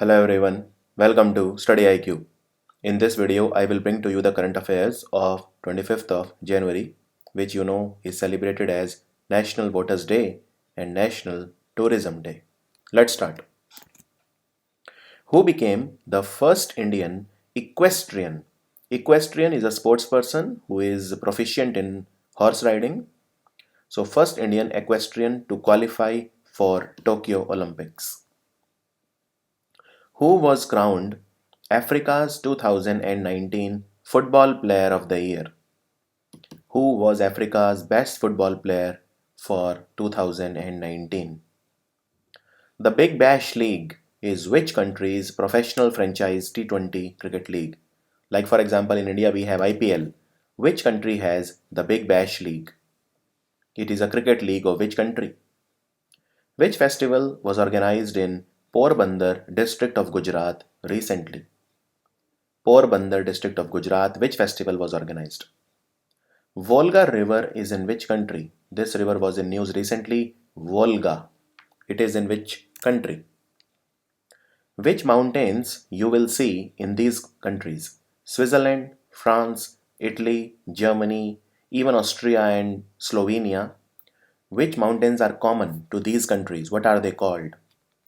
Hello everyone, welcome to StudyIQ. In this video, I will bring to you the current affairs of 25th of January, which you know is celebrated as National Voters Day and National Tourism Day. Let's start. Who became the first Indian equestrian? Equestrian is a sportsperson who is proficient in horse riding. So, first Indian equestrian to qualify for Tokyo Olympics. Who was crowned Africa's 2019 Football Player of the Year? Who was Africa's best football player for 2019? The Big Bash League is which country's professional franchise T20 cricket league? Like for example in India we have IPL. Which country has the Big Bash League? It is a cricket league of which country? Which festival was organized in Porbandar district of Gujarat recently? Porbandar district of Gujarat, which festival was organized? Volga river is in which country? This river was in news recently. Volga. It is in which country? Which mountains you will see in these countries? Switzerland, France, Italy, Germany, even Austria and Slovenia. Which mountains are common to these countries? What are they called?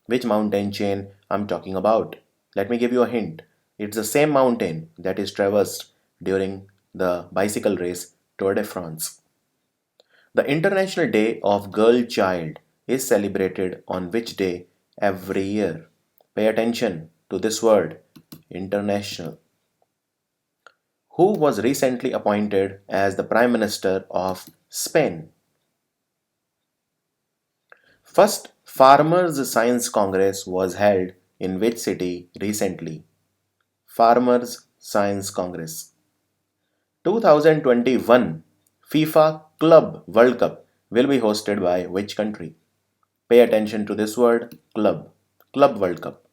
Which mountain chain I'm talking about? Let me give you a hint. It's the same mountain that is traversed during the bicycle race Tour de France. The International Day of Girl Child is celebrated on which day every year? Pay attention to this word, international. Who was recently appointed as the Prime Minister of Spain? First Farmers' Science Congress was held in which city recently? Farmers' Science Congress. 2021 FIFA Club World Cup will be hosted by which country? Pay attention to this word, club. Club World Cup.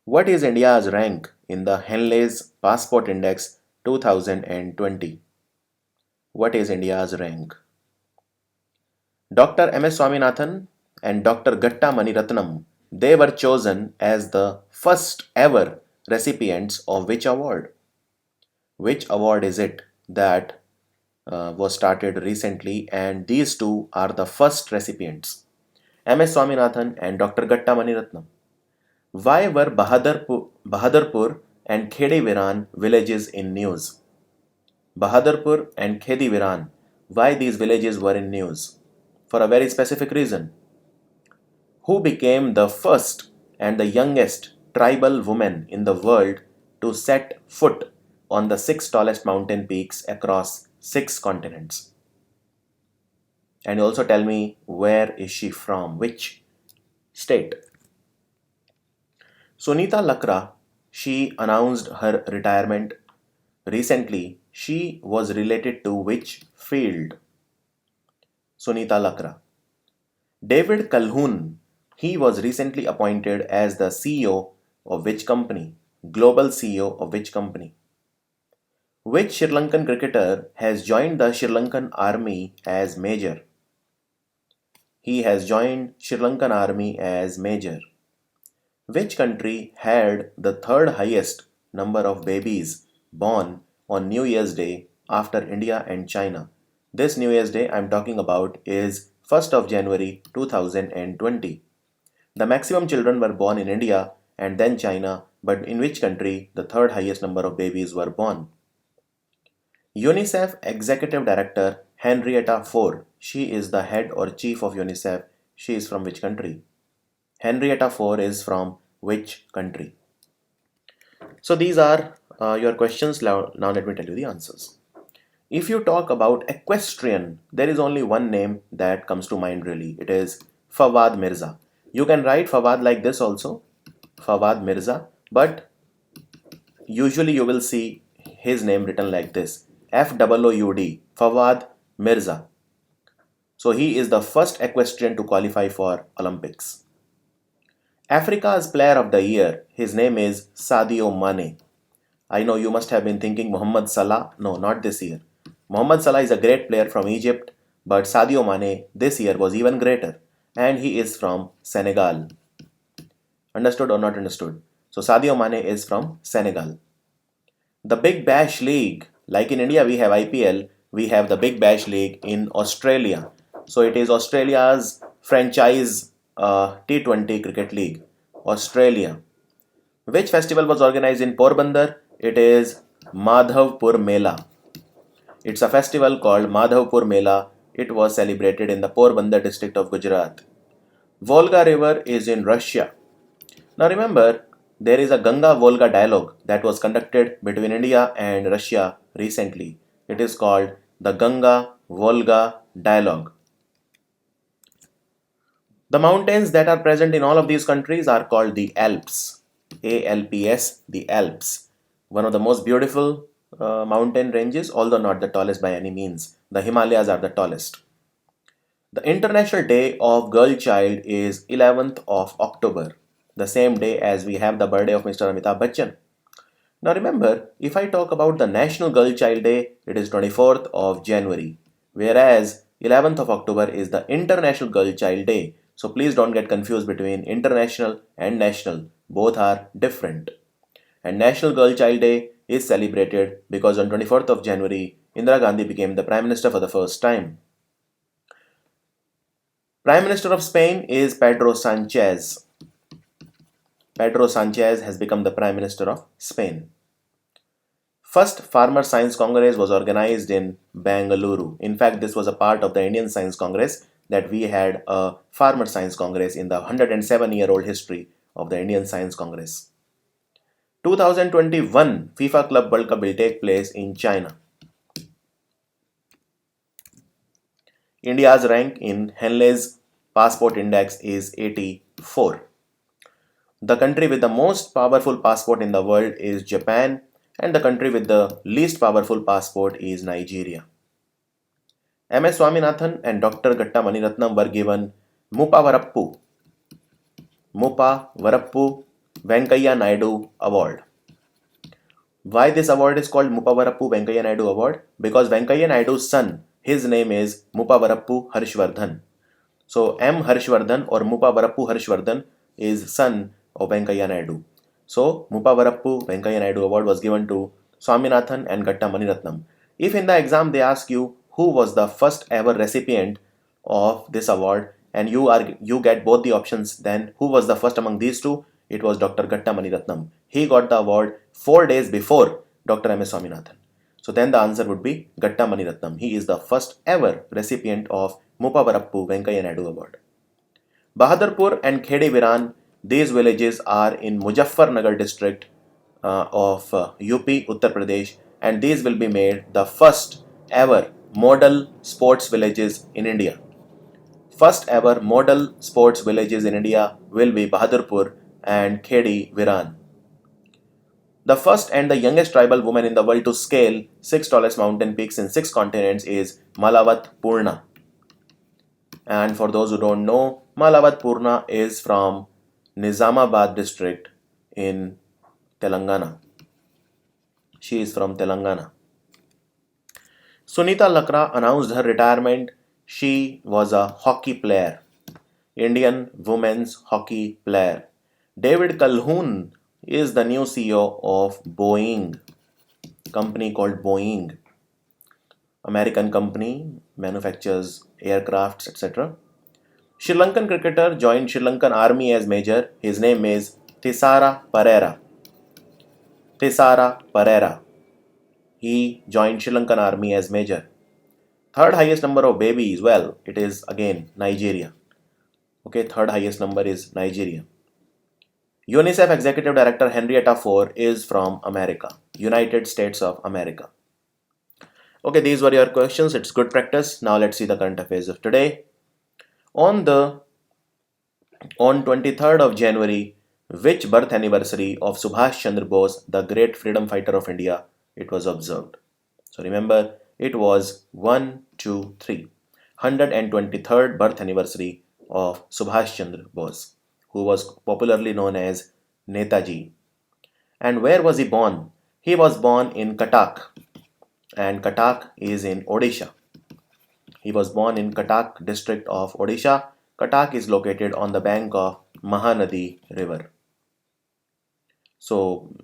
What is India's rank in the Henley's Passport Index 2020? What is India's rank? Dr. M.S. Swaminathan and Dr. Gatta Maniratnam, they were chosen as the first ever recipients of which award? Which award is it that was started recently, and these two are the first recipients? M.S. Swaminathan and Dr. Gatta Maniratnam. Why were Bahadurpur and Khediviran villages in news? Bahadurpur and Khediviran, why these villages were in news? For a very specific reason. Who became the first and the youngest tribal woman in the world to set foot on the 6 tallest mountain peaks across 6 continents? And also tell me, where is she from? Which state? Sunita Lakra, she announced her retirement recently. She was related to which field? Sunita Lakra. David Calhoun, he was recently appointed as the CEO of which company? Global CEO of which company? Which Sri Lankan cricketer has joined the Sri Lankan army as major? He has joined Sri Lankan army as major. Which country had the third highest number of babies born on New Year's Day after India and China? This New Year's Day I'm talking about is 1st of January 2020. The maximum children were born in India and then China, but in which country the third highest number of babies were born? UNICEF Executive Director Henrietta Fore, she is the head or chief of UNICEF. She is from which country? Henrietta Fore is from which country? So these are your questions. Now let me tell you the answers. If you talk about equestrian, there is only one name that comes to mind really. It is Fawad Mirza. You can write Fawad like this also, Fawad Mirza, but usually you will see his name written like this, F-O-O-U-D, Fawad Mirza. So he is the first equestrian to qualify for Olympics. Africa's Player of the Year, his name is Sadio Mane. I know you must have been thinking Mohammad Salah. No, not this year. Mohammad Salah is a great player from Egypt, but Sadio Mane this year was even greater, and he is from Senegal. Understood or not understood? So Sadio Mane is from Senegal. The Big Bash League, like in India we have IPL, we have the Big Bash League in Australia. So it is Australia's franchise T20 cricket league. Australia. Which festival was organized in Porbandar? It is Madhavpur Mela. It's a festival called Madhavpur Mela. It was celebrated in the Porbandar district of Gujarat. Volga River is in Russia. Now remember, there is a Ganga-Volga dialogue that was conducted between India and Russia recently. It is called the Ganga-Volga dialogue. The mountains that are present in all of these countries are called the Alps. ALPS, the Alps. One of the most beautiful mountain ranges, although not the tallest by any means. The Himalayas are the tallest. The International Day of Girl Child is 11th of October, the same day as we have the birthday of Mr. Amitabh Bachchan. Now remember, if I talk about the National Girl Child Day, it is 24th of January, whereas 11th of October is the International Girl Child Day. So please don't get confused between international and national. Both are different. And National Girl Child Day is celebrated because on 24th of January, Indira Gandhi became the Prime Minister for the first time. Prime Minister of Spain is Pedro Sanchez. Pedro Sanchez has become the Prime Minister of Spain. First Farmer Science Congress was organized in Bengaluru. In fact, this was a part of the Indian Science Congress that we had a Farmer Science Congress in the 107-year-old history of the Indian Science Congress. 2021 FIFA Club World Cup will take place in China. India's rank in Henley's passport index is 84. The country with the most powerful passport in the world is Japan, and the country with the least powerful passport is Nigeria. M.S. Swaminathan and Dr. Gatta Maniratnam were given Mupavaratpu Venkaiah Naidu Award. Why this award is called Mupavaratpu Venkaiah Naidu Award? Because Venkaiah Naidu's son, his name is Mupavaratpu Harshvardhan. So M. Harshvardhan or Mupavaratpu Harshvardhan is son of Venkaiah Naidu. So Mupavaratpu Venkaiah Naidu Award was given to Swaminathan and Gatta Maniratnam. If in the exam they ask you who was the first ever recipient of this award and you get both the options, then who was the first among these two? It was Dr. Gatta Maniratnam. He got the award 4 days before Dr. M.S. Swaminathan. So then the answer would be Gatta Maniratnam. He is the first ever recipient of Mupavaratpu Venkaiah Naidu Award. Bahadurpur and Khedi Viran, these villages are in Muzaffarnagar district of UP, Uttar Pradesh, and these will be made the first ever model sports villages in India. First ever model sports villages in India will be Bahadurpur and Khedi Viran. The first and the youngest tribal woman in the world to scale 6 tallest mountain peaks in 6 continents is Malavat Purna. And for those who don't know, Malavat Purna is from Nizamabad district in Telangana. She is from Telangana. Sunita Lakra announced her retirement. She was a hockey player, Indian women's hockey player. David Calhoun is the new CEO of Boeing, company called Boeing. American company, manufactures aircrafts, etc. Sri Lankan cricketer joined Sri Lankan army as major. His name is Thisara Perera. Thisara Perera. He joined Sri Lankan army as major. Third highest number of babies, well, it is again Nigeria. Okay, third highest number is Nigeria. UNICEF Executive Director Henrietta Fore is from America, United States of America. Okay, these were your questions. It's good practice. Now let's see the current affairs of today. On 23rd of January, which birth anniversary of Subhas Chandra Bose, the great freedom fighter of India, it was observed? So remember, it was 123rd birth anniversary of Subhas Chandra Bose, who was popularly known as Netaji. And where was he born? He was born in Cuttack, and Cuttack is in Odisha. He was born in Cuttack district of Odisha. Cuttack is located on the bank of Mahanadi river. So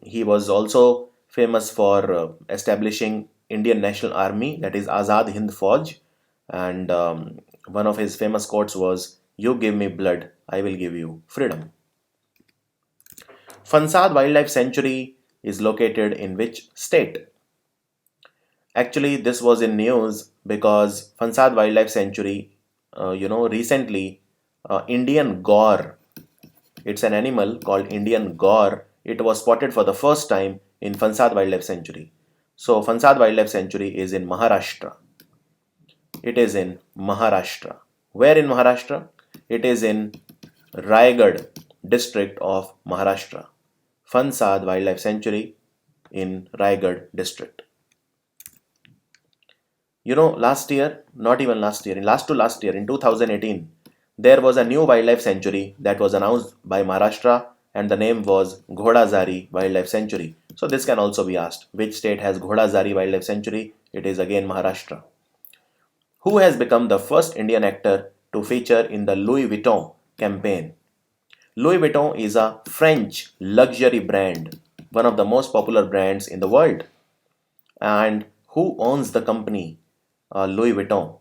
he was also famous for establishing Indian National Army, that is Azad Hind Fauj, and one of his famous quotes was, "You give me blood, I will give you freedom." Phansad Wildlife Sanctuary is located in which state? Actually, this was in news because Phansad Wildlife Sanctuary, recently Indian gaur, it's an animal called Indian gaur, it was spotted for the first time in Phansad Wildlife Sanctuary. So, Phansad Wildlife Sanctuary is in Maharashtra. It is in Maharashtra. Where in Maharashtra? It is in Raigad district of Maharashtra. Phansad Wildlife Sanctuary in Raigad district. Last year, not even last year, in last to last year, in 2018, there was a new wildlife sanctuary that was announced by Maharashtra, and the name was Ghodazari Wildlife Sanctuary. So this can also be asked, which state has Ghodazari Wildlife Sanctuary? It is again Maharashtra. Who has become the first Indian actor to feature in the Louis Vuitton campaign? Louis Vuitton is a French luxury brand, one of the most popular brands in the world. And who owns the company Louis Vuitton?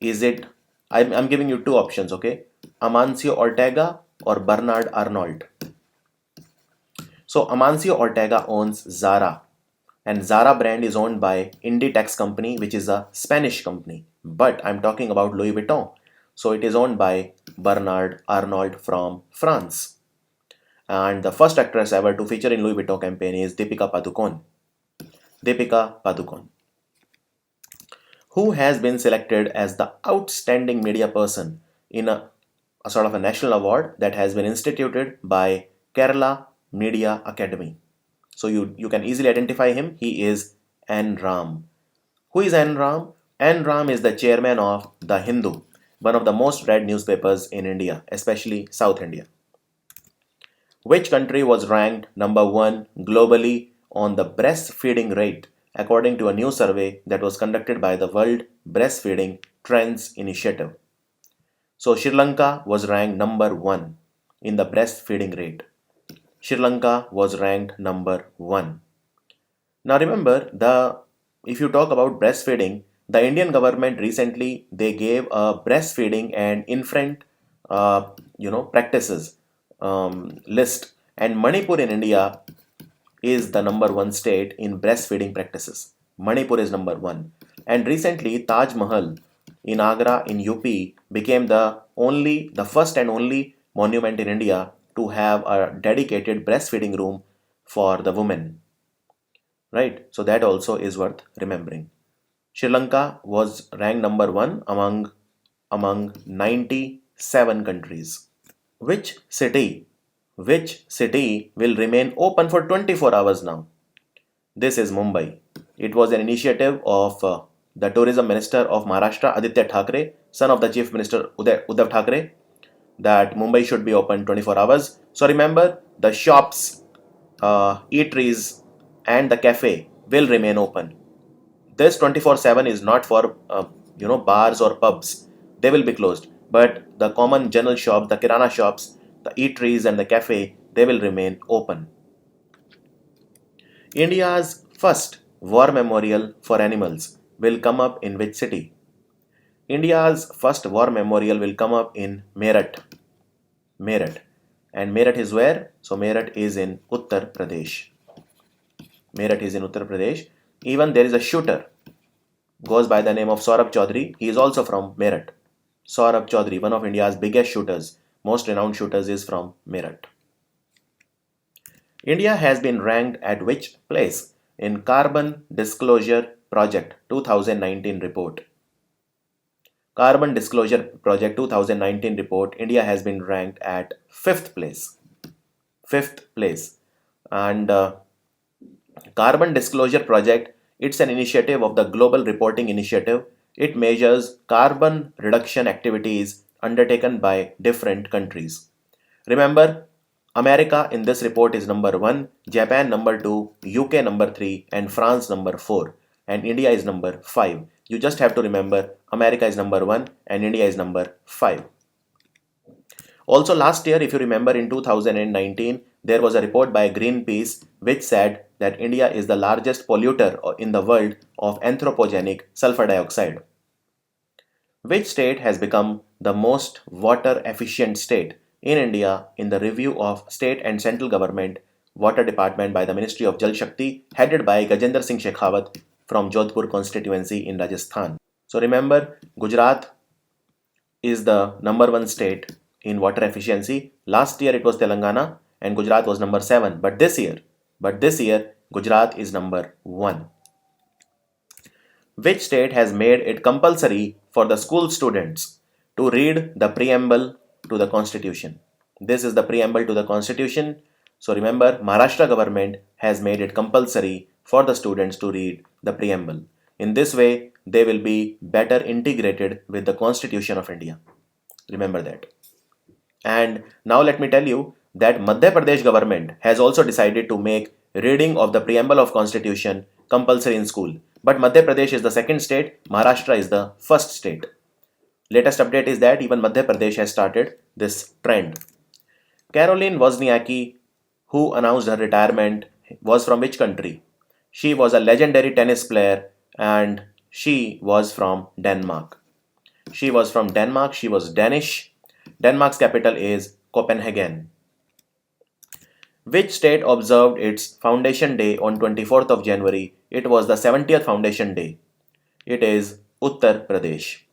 Is it, I'm giving you two options, okay? Amancio Ortega or Bernard Arnault. So Amancio Ortega owns Zara, and Zara brand is owned by Inditex company, which is a Spanish company. But I'm talking about Louis Vuitton. So it is owned by Bernard Arnault from France. And the first actress ever to feature in Louis Vuitton campaign is Deepika Padukone. Deepika Padukone, who has been selected as the outstanding media person in a sort of a national award that has been instituted by Kerala Media Academy. So you can easily identify him. He is N. Ram. Who is N. Ram? N. Ram is the chairman of The Hindu, one of the most read newspapers in India, especially South India. Which country was ranked number 1 globally on the breastfeeding rate according to a new survey that was conducted by the World Breastfeeding Trends Initiative? So Sri Lanka was ranked number 1 in the breastfeeding rate. Sri Lanka was ranked number 1. Now remember, if you talk about breastfeeding, the Indian government recently they gave a breastfeeding and infant practices list, and Manipur in India is the number 1 state in breastfeeding practices. Manipur is number 1. And recently Taj Mahal in Agra in UP became the first and only monument in India to have a dedicated breastfeeding room for the women. Right? So that also is worth remembering. Sri Lanka was ranked number 1 among 97 countries. Which city will remain open for 24 hours now? This is Mumbai. It was an initiative of the tourism minister of Maharashtra, Aditya Thackeray, son of the chief minister Uddhav Thackeray, that Mumbai should be open 24 hours. So remember, the shops, eateries and the cafe will remain open. This 24/7 is not for bars or pubs. They will be closed. But the common general shops, the kirana shops, the eateries and the cafe, they will remain open. India's first war memorial for animals will come up in which city? India's first war memorial will come up in Meerut. Meerut. And Meerut is where? So Meerut is in Uttar Pradesh. Meerut is in Uttar Pradesh. Even there is a shooter, goes by the name of Saurabh Chaudhary. He is also from Meerut. Saurabh Chaudhary, one of India's biggest shooters, most renowned shooters, is from Meerut. India has been ranked at which place in Carbon Disclosure Project 2019 report? Carbon Disclosure Project 2019 report, India has been ranked at 5th place. 5th place. And Carbon Disclosure Project, it's an initiative of the Global Reporting Initiative. It measures carbon reduction activities undertaken by different countries. Remember, America in this report is number 1, Japan number 2, UK number 3, and France number 4, and India is number 5. You just have to remember America is number 1 and India is number 5. Also last year, if you remember, in 2019, there was a report by Greenpeace which said that India is the largest polluter in the world of anthropogenic sulfur dioxide. Which state has become the most water efficient state in India in the review of state and central government water department by the Ministry of Jal Shakti, headed by Gajendra Singh Shekhawat from Jodhpur constituency in Rajasthan? So remember, Gujarat is the number one state in water efficiency. Last year it was Telangana and Gujarat was number 7. But this year Gujarat is number 1. Which state has made it compulsory for the school students to read the preamble to the constitution? This is the preamble to the constitution. So remember, Maharashtra government has made it compulsory for the students to read the preamble. In this way, they will be better integrated with the Constitution of India. Remember that. And now let me tell you that Madhya Pradesh government has also decided to make reading of the preamble of constitution compulsory in school. But Madhya Pradesh is the second state, Maharashtra is the first state. Latest update is that even Madhya Pradesh has started this trend. Caroline Wozniacki, who announced her retirement, was from which country? She was a legendary tennis player and she was from Denmark. She was from Denmark, she was Danish. Denmark's capital is Copenhagen. Which state observed its Foundation Day on 24th of January? It was the 70th Foundation Day. It is Uttar Pradesh.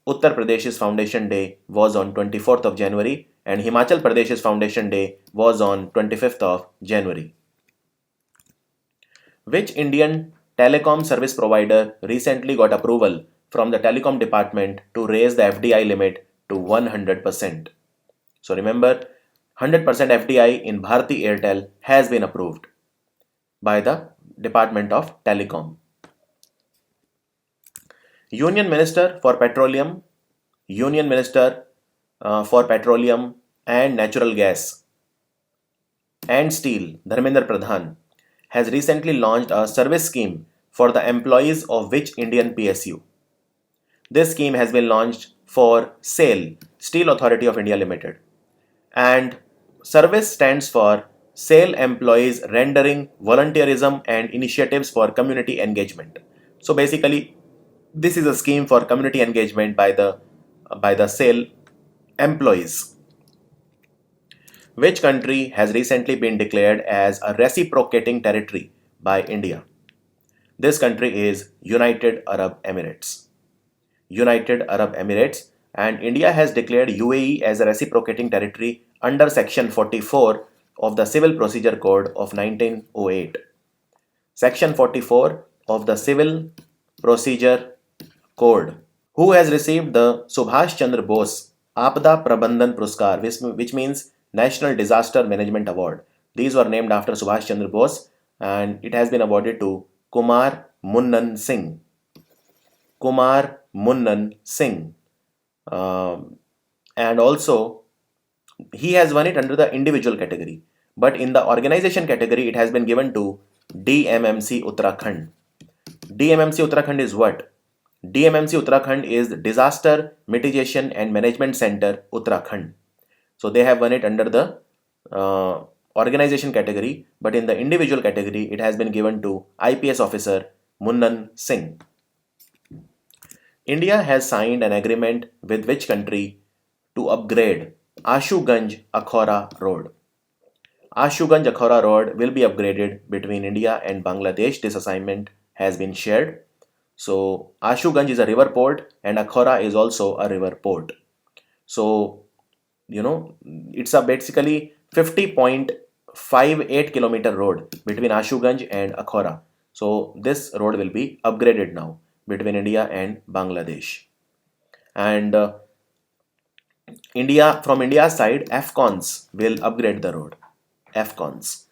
Uttar Pradesh's Foundation Day was on 24th of January and Himachal Pradesh's Foundation Day was on 25th of January. Which Indian telecom service provider recently got approval from the telecom department to raise the FDI limit to 100%? So remember, 100% FDI in Bharti Airtel has been approved by the Department of Telecom. Union Minister for Petroleum and Natural Gas and Steel, Dharmendra Pradhan, has recently launched a service scheme for the employees of which Indian PSU? This scheme has been launched for SAIL, Steel Authority of India Limited. And service stands for SAIL Employees Rendering Volunteerism and Initiatives for Community Engagement. So basically, this is a scheme for community engagement by the SAIL employees. Which country has recently been declared as a reciprocating territory by India? This country is United Arab Emirates. United Arab Emirates, and India has declared UAE as a reciprocating territory under Section 44 of the Civil Procedure Code of 1908. Section 44 of the Civil Procedure Code. Who has received the Subhas Chandra Bose Aapda Prabandhan Puraskar, which means National Disaster Management Award. These were named after Subhas Chandra Bose and it has been awarded to Kumar Munnan Singh. Kumar Munnan Singh. And also, he has won it under the individual category. But in the organization category, it has been given to DMMC Uttarakhand. DMMC Uttarakhand is what? DMMC Uttarakhand is Disaster Mitigation and Management Center Uttarakhand. So they have won it under the organization category, but in the individual category, it has been given to IPS officer Munnan Singh. India has signed an agreement with which country to upgrade Ashuganj Akhaura Road? Ashuganj Akhaura Road will be upgraded between India and Bangladesh. This assignment has been shared. So Ashuganj is a river port and Akhaura is also a river port. So, it's a basically 50.58 kilometer road between Ashuganj and Akhaura. So this road will be upgraded now between India and Bangladesh. And from India's side, AFCONS will upgrade the road. AFCONS.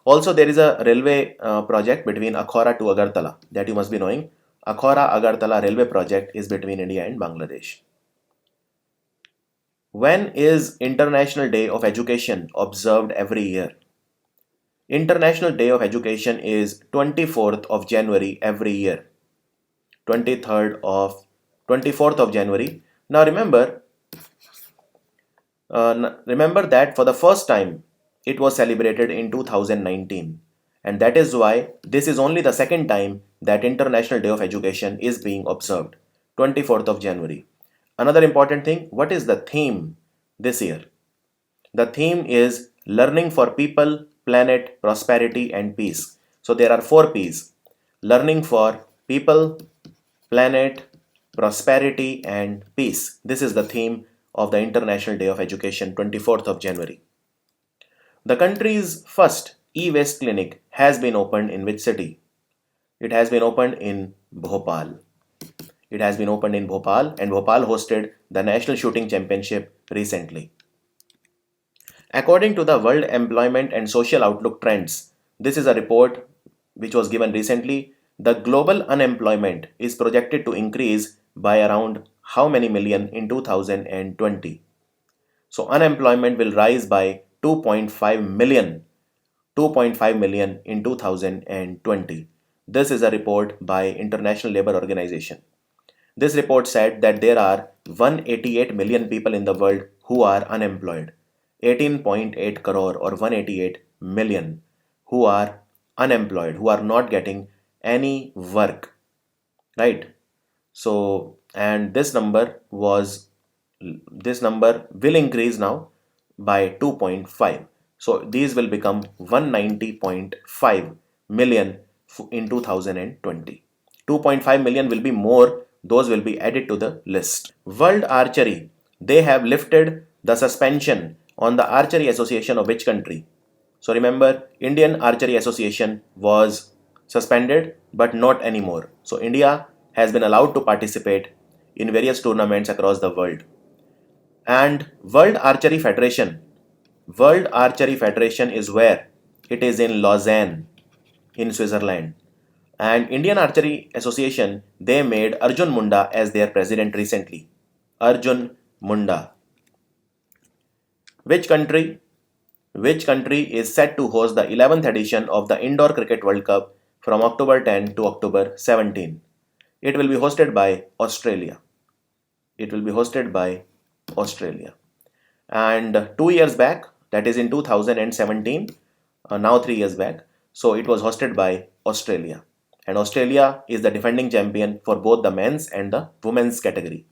Also, there is a railway project between Akhaura to Agartala that you must be knowing. Akhaura-Agartala railway project is between India and Bangladesh. When is International Day of Education observed every year? International Day of Education is 24th of January every year. 24th of January. Now remember that for the first time it was celebrated in 2019. And that is why this is only the second time that International Day of Education is being observed, 24th of January. Another important thing, what is the theme this year? The theme is learning for people, planet, prosperity, and peace. So there are 4 P's: learning for people, planet, prosperity, and peace. This is the theme of the International Day of Education, 24th of January. The country's first e-waste clinic has been opened in which city? It has been opened in Bhopal. It has been opened in Bhopal, and Bhopal hosted the National Shooting Championship recently. According to the World Employment and Social Outlook Trends, this is a report which was given recently. The global unemployment is projected to increase by around how many million in 2020? So unemployment will rise by 2.5 million, 2.5 million in 2020. This is a report by International Labour Organization. This report said that there are 188 million people in the world who are unemployed. 18.8 crore or 188 million who are unemployed, who are not getting any work, right? So, and this number will increase now by 2.5. So these will become 190.5 million in 2020. 2.5 million will be more, those will be added to the list. World Archery, they have lifted the suspension on the Archery Association of which country? So remember, Indian Archery Association was suspended but not anymore. So India has been allowed to participate in various tournaments across the world. And World Archery Federation is where? It is in Lausanne in Switzerland. And Indian Archery Association, they made Arjun Munda as their president recently. Arjun Munda. Which country is set to host the 11th edition of the Indoor Cricket World Cup from October 10 to October 17? It will be hosted by Australia. And 2 years back, that is in 2017, now 3 years back, so it was hosted by Australia. And Australia is the defending champion for both the men's and the women's category.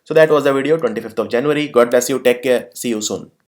So that was the video, 25th of January. God bless you. Take care. See you soon.